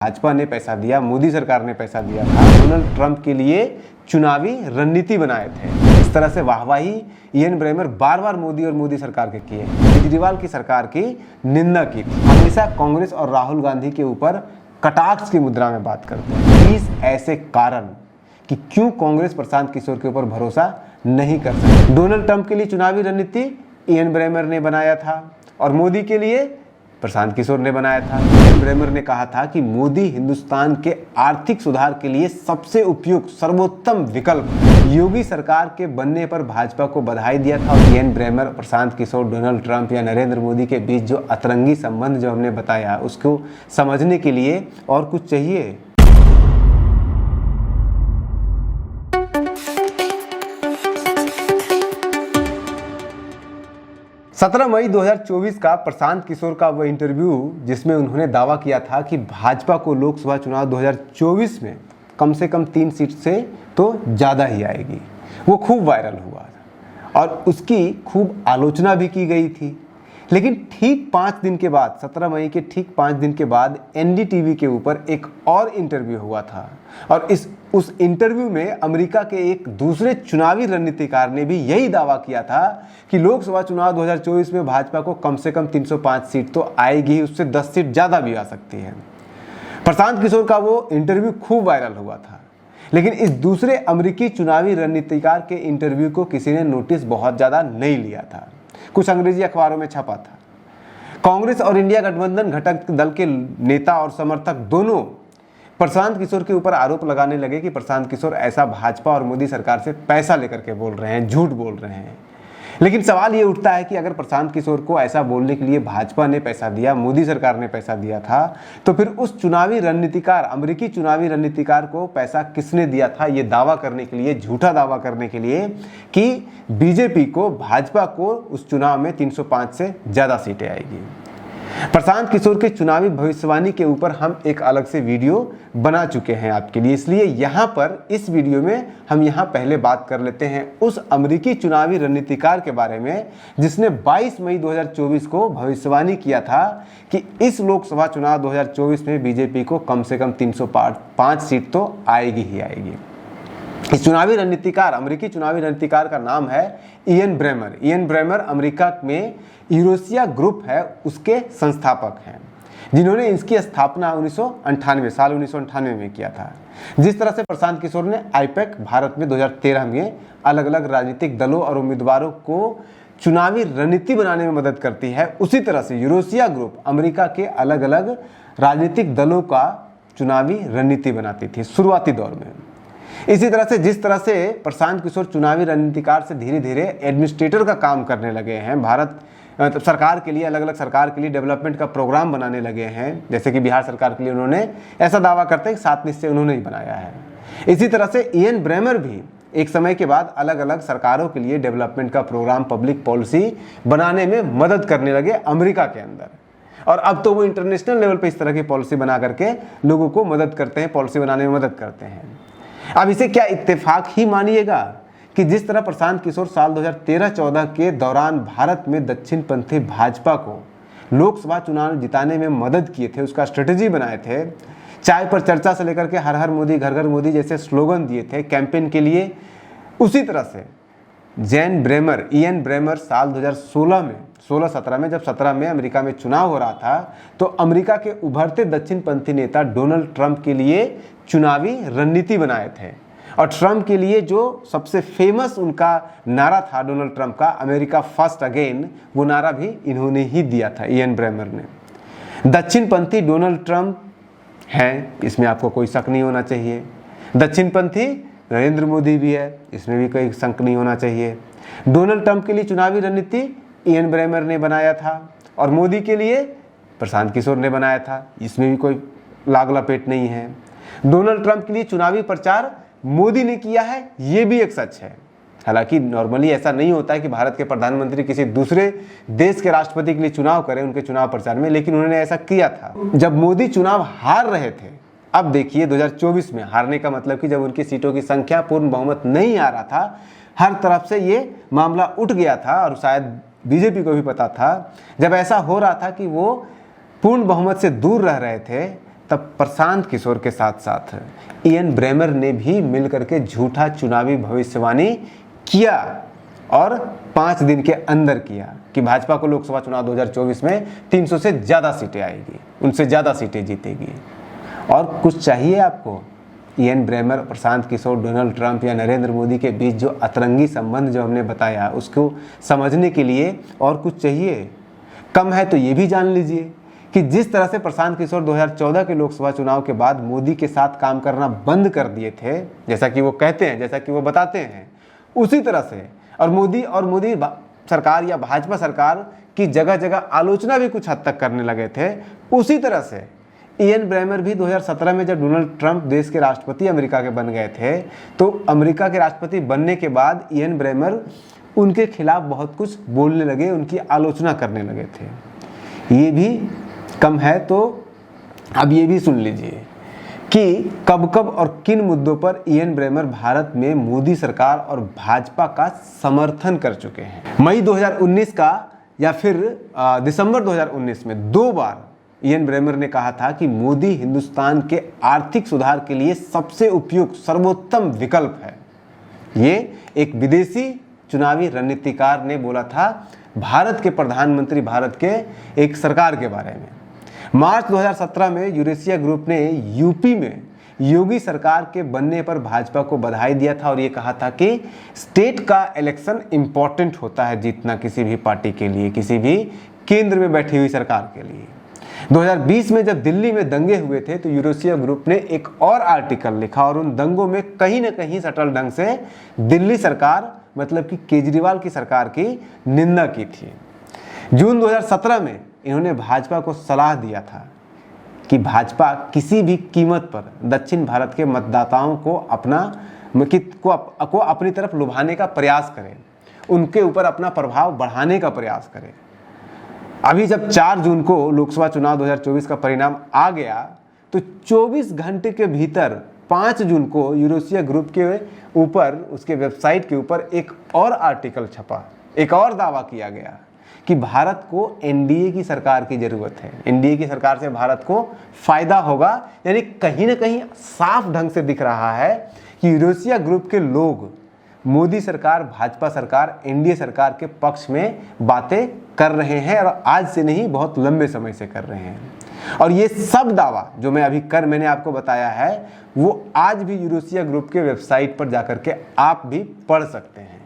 भाजपा ने पैसा दिया, मोदी सरकार ने पैसा दिया था, डोनाल्ड ट्रंप के लिए चुनावी रणनीति बनाए थे। इस तरह से वाहवाही इयन ब्रेमर बार बार मोदी और मोदी सरकार के किए, केजरीवाल की सरकार की निंदा की। हमेशा कांग्रेस और राहुल गांधी के ऊपर कटाक्ष की मुद्रा में बात करते हैं। 20 ऐसे कारण कि क्यों कांग्रेस प्रशांत किशोर के ऊपर भरोसा नहीं कर सकती। डोनाल्ड ट्रंप के लिए चुनावी रणनीति इयन ब्रेमर ने बनाया था और मोदी के लिए प्रशांत किशोर ने बनाया था। इयन ब्रेमर ने कहा था कि मोदी हिंदुस्तान के आर्थिक सुधार के लिए सबसे उपयुक्त सर्वोत्तम विकल्प। योगी सरकार के बनने पर भाजपा को बधाई दिया था। और Ian Bremer, Prashant Kishor, Donald Trump या नरेंद्र मोदी के बीच जो अतरंगी संबंध जो हमने बताया, उसको समझने के लिए और कुछ चाहिए। 17 मई 2024 का प्रशांत किशोर का वह इंटरव्यू जिसमें उन्होंने दावा किया था कि भाजपा को लोकसभा चुनाव 2024 में कम से कम 3 सीट से तो ज़्यादा ही आएगी, वो खूब वायरल हुआ और उसकी खूब आलोचना भी की गई थी। लेकिन ठीक 5 दिन के बाद, 17 मई के ठीक 5 दिन के बाद एनडीटीवी के ऊपर एक और इंटरव्यू हुआ था और उस इंटरव्यू में अमेरिका के एक दूसरे चुनावी रणनीतिकार ने भी यही दावा किया था कि लोकसभा चुनाव 2024 में भाजपा को कम से कम 305 सीट तो आएगी, उससे 10 सीट ज़्यादा भी आ सकती है। प्रशांत किशोर का वो इंटरव्यू खूब वायरल हुआ था, लेकिन इस दूसरे अमेरिकी चुनावी रणनीतिकार के इंटरव्यू को किसी ने नोटिस बहुत ज़्यादा नहीं लिया था। कुछ अंग्रेजी अखबारों में छपा था। कांग्रेस और इंडिया गठबंधन घटक दल के नेता और समर्थक दोनों प्रशांत किशोर के ऊपर आरोप लगाने लगे कि प्रशांत किशोर ऐसा भाजपा और मोदी सरकार से पैसा लेकर के बोल रहे हैं, झूठ बोल रहे हैं। लेकिन सवाल ये उठता है कि अगर प्रशांत किशोर को ऐसा बोलने के लिए भाजपा ने पैसा दिया, मोदी सरकार ने पैसा दिया था, तो फिर उस चुनावी रणनीतिकार, अमेरिकी चुनावी रणनीतिकार को पैसा किसने दिया था, ये दावा करने के लिए, झूठा दावा करने के लिए कि बीजेपी को, भाजपा को उस चुनाव में 305 से ज़्यादा सीटें आएगी। प्रशांत किशोर के चुनावी भविष्यवाणी के ऊपर हम एक अलग से वीडियो बना चुके हैं आपके लिए, इसलिए यहाँ पर इस वीडियो में हम यहाँ पहले बात कर लेते हैं उस अमेरिकी चुनावी रणनीतिकार के बारे में जिसने 22 मई 2024 को भविष्यवाणी किया था कि इस लोकसभा चुनाव 2024 में बीजेपी को कम से कम 305 सीट तो आएगी ही आएगी। इस चुनावी रणनीतिकार, अमेरिकी चुनावी रणनीतिकार का नाम है Ian Bremmer. Ian Bremmer America में यूरोसिया ग्रुप है, उसके संस्थापक हैं, जिन्होंने इसकी स्थापना 1998 में किया था। जिस तरह से प्रशांत किशोर ने आईपैक भारत में 2013 में अलग अलग राजनीतिक दलों और उम्मीदवारों को चुनावी रणनीति बनाने में मदद करती है, उसी तरह से यूरोसिया ग्रुप अमेरिका के अलग अलग राजनीतिक दलों का चुनावी रणनीति बनाती थी शुरुआती दौर में। इसी तरह से जिस तरह से प्रशांत किशोर चुनावी रणनीतिकार से धीरे धीरे एडमिनिस्ट्रेटर का काम करने लगे हैं, भारत सरकार के लिए, अलग अलग सरकार के लिए डेवलपमेंट का प्रोग्राम बनाने लगे हैं, जैसे कि बिहार सरकार के लिए उन्होंने ऐसा दावा करते हैं कि 7 निश्चय उन्होंने ही बनाया है। इसी तरह से इयन ब्रेमर भी एक समय के बाद अलग अलग सरकारों के लिए डेवलपमेंट का प्रोग्राम, पब्लिक पॉलिसी बनाने में मदद करने लगे अमेरिका के अंदर। और अब तो वो इंटरनेशनल लेवल पर इस तरह की पॉलिसी बना करके लोगों को मदद करते हैं, पॉलिसी बनाने में मदद करते हैं। अब इसे क्या इत्तेफाक ही मानिएगा कि जिस तरह प्रशांत किशोर साल 2013-14 के दौरान भारत में दक्षिणपंथी भाजपा को लोकसभा चुनाव जिताने में मदद किए थे, उसका स्ट्रेटजी बनाए थे, चाय पर चर्चा से लेकर के हर हर मोदी, घर घर मोदी जैसे स्लोगन दिए थे कैंपेन के लिए, उसी तरह से इयन ब्रेमर साल 2016 में, 16-17 में, जब 17 में अमेरिका में चुनाव हो रहा था, तो अमेरिका के उभरते दक्षिणपंथी नेता डोनाल्ड ट्रंप के लिए चुनावी रणनीति बनाए थे। और ट्रंप के लिए जो सबसे फेमस उनका नारा था डोनाल्ड ट्रंप का, अमेरिका फर्स्ट अगेन, वो नारा भी इन्होंने ही दिया था, इयन ब्रेमर ने। दक्षिणपंथी डोनाल्ड ट्रंप हैं, इसमें आपको कोई शक नहीं होना चाहिए। दक्षिणपंथी नरेंद्र मोदी भी है, इसमें भी कोई शक नहीं होना चाहिए। डोनाल्ड ट्रंप के लिए चुनावी रणनीति इयन ब्रेमर ने बनाया था और मोदी के लिए प्रशांत किशोर ने बनाया था, इसमें भी कोई लाग लपेट नहीं है। डोनाल्ड ट्रंप के लिए चुनावी प्रचार मोदी ने किया है, ये भी एक सच है। हालांकि नॉर्मली ऐसा नहीं होता है कि भारत के प्रधानमंत्री किसी दूसरे देश के राष्ट्रपति के लिए चुनाव करें उनके चुनाव प्रचार में, लेकिन उन्होंने ऐसा किया था जब मोदी चुनाव हार रहे थे। अब देखिए 2024 में हारने का मतलब कि जब उनकी सीटों की संख्या, पूर्ण बहुमत नहीं आ रहा था, हर तरफ से ये मामला उठ गया था और शायद बीजेपी को भी पता था, जब ऐसा हो रहा था कि वो पूर्ण बहुमत से दूर रह रहे थे, तब प्रशांत किशोर के साथ साथ इयन ब्रेमर ने भी मिलकर के झूठा चुनावी भविष्यवाणी किया और 5 दिन के अंदर किया कि भाजपा को लोकसभा चुनाव 2024 में 300 से ज़्यादा सीटें आएगी, उनसे ज़्यादा सीटें जीतेगी। और कुछ चाहिए आपको? Ian Bremer, Prashant Kishor, Donald Trump या नरेंद्र मोदी के बीच जो अतरंगी संबंध जो हमने बताया उसको समझने के लिए और कुछ चाहिए? कम है तो ये भी जान लीजिए कि जिस तरह से प्रशांत किशोर 2014 के लोकसभा चुनाव के बाद मोदी के साथ काम करना बंद कर दिए थे, जैसा कि वो कहते हैं, जैसा कि वो बताते हैं, उसी तरह से और मोदी सरकार या भाजपा सरकार की जगह जगह आलोचना भी कुछ हद तक करने लगे थे, उसी तरह से इयन ब्रेमर भी 2017 में जब डोनाल्ड ट्रंप देश के राष्ट्रपति अमेरिका के बन गए थे, तो अमेरिका के राष्ट्रपति बनने के बाद इयन ब्रेमर उनके खिलाफ बहुत कुछ बोलने लगे, उनकी आलोचना करने लगे थे। ये भी कम है तो अब ये भी सुन लीजिए कि कब कब और किन मुद्दों पर इयन ब्रेमर भारत में मोदी सरकार और भाजपा का समर्थन कर चुके हैं। मई 2019 का या फिर दिसंबर 2019 में 2 बार इयन ब्रेमर ने कहा था कि मोदी हिंदुस्तान के आर्थिक सुधार के लिए सबसे उपयुक्त सर्वोत्तम विकल्प है। ये एक विदेशी चुनावी रणनीतिकार ने बोला था भारत के प्रधानमंत्री, भारत के एक सरकार के बारे में। मार्च 2017 में यूरेशिया ग्रुप ने यूपी में योगी सरकार के बनने पर भाजपा को बधाई दिया था और ये कहा था कि स्टेट का इलेक्शन इंपॉर्टेंट होता है जीतना किसी भी पार्टी के लिए, किसी भी केंद्र में बैठी हुई सरकार के लिए। 2020 में जब दिल्ली में दंगे हुए थे तो यूरेशिया ग्रुप ने एक और आर्टिकल लिखा और उन दंगों में कहीं ना कहीं सटल ढंग से दिल्ली सरकार, मतलब कि केजरीवाल की सरकार की निंदा की थी। जून 2017 में इन्होंने भाजपा को सलाह दिया था कि भाजपा किसी भी कीमत पर दक्षिण भारत के मतदाताओं को अपनी तरफ लुभाने का प्रयास करे, उनके ऊपर अपना प्रभाव बढ़ाने का प्रयास करे। अभी जब 4 जून को लोकसभा चुनाव 2024 का परिणाम आ गया तो 24 घंटे के भीतर 5 जून को यूरेशिया ग्रुप के ऊपर, उसके वेबसाइट के ऊपर एक और आर्टिकल छपा, एक और दावा किया गया कि भारत को एनडीए की सरकार की जरूरत है, एनडीए की सरकार से भारत को फायदा होगा। यानी कहीं ना कहीं साफ ढंग से दिख रहा है कि यूरेशिया ग्रुप के लोग मोदी सरकार, भाजपा सरकार, एनडीए सरकार के पक्ष में बातें कर रहे हैं और आज से नहीं, बहुत लंबे समय से कर रहे हैं। और ये सब दावा जो मैंने आपको बताया है वो आज भी यूरेशिया ग्रुप के वेबसाइट पर जाकर के आप भी पढ़ सकते हैं।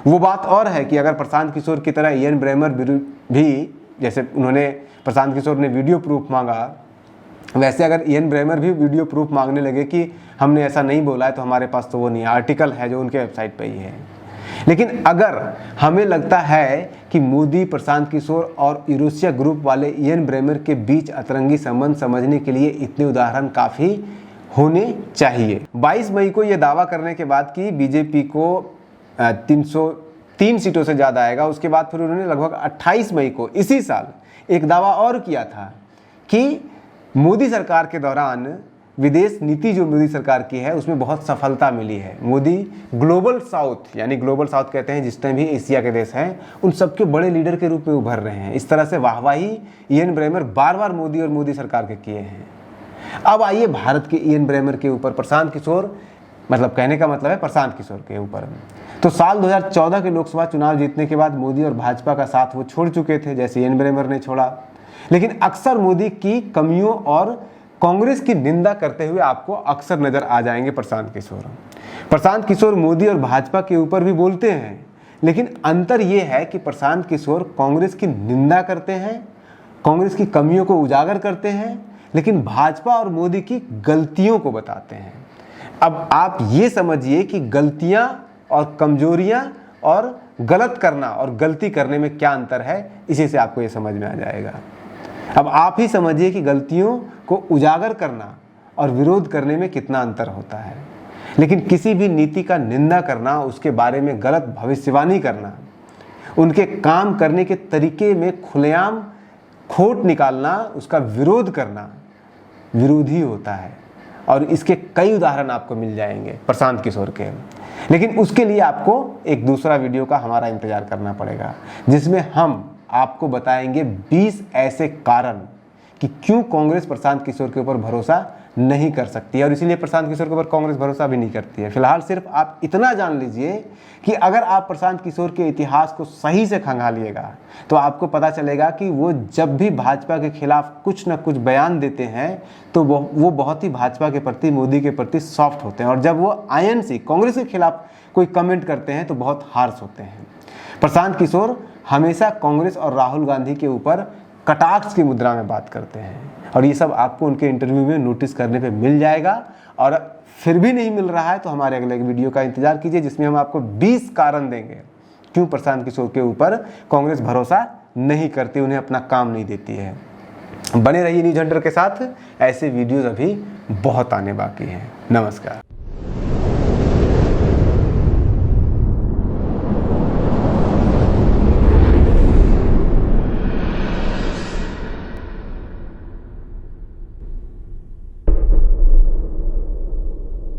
वो बात और है कि अगर प्रशांत किशोर की तरह इयन ब्रेमर भी, जैसे प्रशांत किशोर ने वीडियो प्रूफ मांगा, वैसे अगर इयन ब्रेमर भी वीडियो प्रूफ मांगने लगे कि हमने ऐसा नहीं बोला है, तो हमारे पास तो वो नहीं, आर्टिकल है जो उनके वेबसाइट पे ही है। लेकिन अगर हमें लगता है कि मोदी, प्रशांत किशोर और यूरेशिया ग्रुप वाले इयन ब्रेमर के बीच अतरंगी संबंध समझने के लिए इतने उदाहरण काफ़ी होने चाहिए। 22 मई को ये दावा करने के बाद कि बीजेपी को 303 सीटों से ज़्यादा आएगा, उसके बाद फिर उन्होंने लगभग 28 मई को इसी साल एक दावा और किया था कि मोदी सरकार के दौरान विदेश नीति जो मोदी सरकार की है उसमें बहुत सफलता मिली है। मोदी ग्लोबल साउथ, यानी ग्लोबल साउथ कहते हैं जितने भी एशिया के देश हैं, उन सबके बड़े लीडर के रूप में उभर रहे हैं। इस तरह से वाहवाही इयन ब्रेमर बार बार मोदी और मोदी सरकार के किए हैं। अब आइए भारत के इयन ब्रेमर के ऊपर प्रशांत किशोर, मतलब कहने का मतलब है प्रशांत किशोर के ऊपर। तो साल 2014 के लोकसभा चुनाव जीतने के बाद मोदी और भाजपा का साथ वो छोड़ चुके थे, जैसे इयन ब्रेमर ने छोड़ा। लेकिन अक्सर मोदी की कमियों और कांग्रेस की निंदा करते हुए आपको अक्सर नजर आ जाएंगे प्रशांत किशोर। प्रशांत किशोर मोदी और भाजपा के ऊपर भी बोलते हैं, लेकिन अंतर यह है कि प्रशांत किशोर कांग्रेस की निंदा करते हैं, कांग्रेस की कमियों को उजागर करते हैं, लेकिन भाजपा और मोदी की गलतियों को बताते हैं। अब आप ये समझिए कि गलतियां और कमजोरियां और गलत करना और गलती करने में क्या अंतर है, इसी से आपको ये समझ में आ जाएगा। अब आप ही समझिए कि गलतियों को उजागर करना और विरोध करने में कितना अंतर होता है। लेकिन किसी भी नीति का निंदा करना, उसके बारे में गलत भविष्यवाणी करना, उनके काम करने के तरीके में खुलेआम खोट निकालना, उसका विरोध करना विरोधी होता है। और इसके कई उदाहरण आपको मिल जाएंगे प्रशांत किशोर के। लेकिन उसके लिए आपको एक दूसरा वीडियो का हमारा इंतजार करना पड़ेगा, जिसमें हम आपको बताएंगे 20 ऐसे कारण कि क्यों कांग्रेस प्रशांत किशोर के ऊपर भरोसा नहीं कर सकती है, और इसीलिए प्रशांत किशोर के ऊपर कांग्रेस भरोसा भी नहीं करती है। फिलहाल सिर्फ आप इतना जान लीजिए कि अगर आप प्रशांत किशोर के इतिहास को सही से खंगालिएगा तो आपको पता चलेगा कि वो जब भी भाजपा के खिलाफ कुछ ना कुछ बयान देते हैं तो वो बहुत ही भाजपा के प्रति, मोदी के प्रति सॉफ्ट होते हैं, और जब वो आईएनसी कांग्रेस के खिलाफ कोई कमेंट करते हैं तो बहुत हार्श होते हैं। प्रशांत किशोर हमेशा कांग्रेस और राहुल गांधी के ऊपर कटाक्ष की मुद्रा में बात करते हैं, और ये सब आपको उनके इंटरव्यू में नोटिस करने पे मिल जाएगा। और फिर भी नहीं मिल रहा है तो हमारे अगले वीडियो का इंतजार कीजिए, जिसमें हम आपको 20 कारण देंगे क्यों प्रशांत किशोर के ऊपर कांग्रेस भरोसा नहीं करती, उन्हें अपना काम नहीं देती है। बने रहिए न्यूज़ हंटर के साथ, ऐसे वीडियोज़ अभी बहुत आने बाकी हैं। नमस्कार।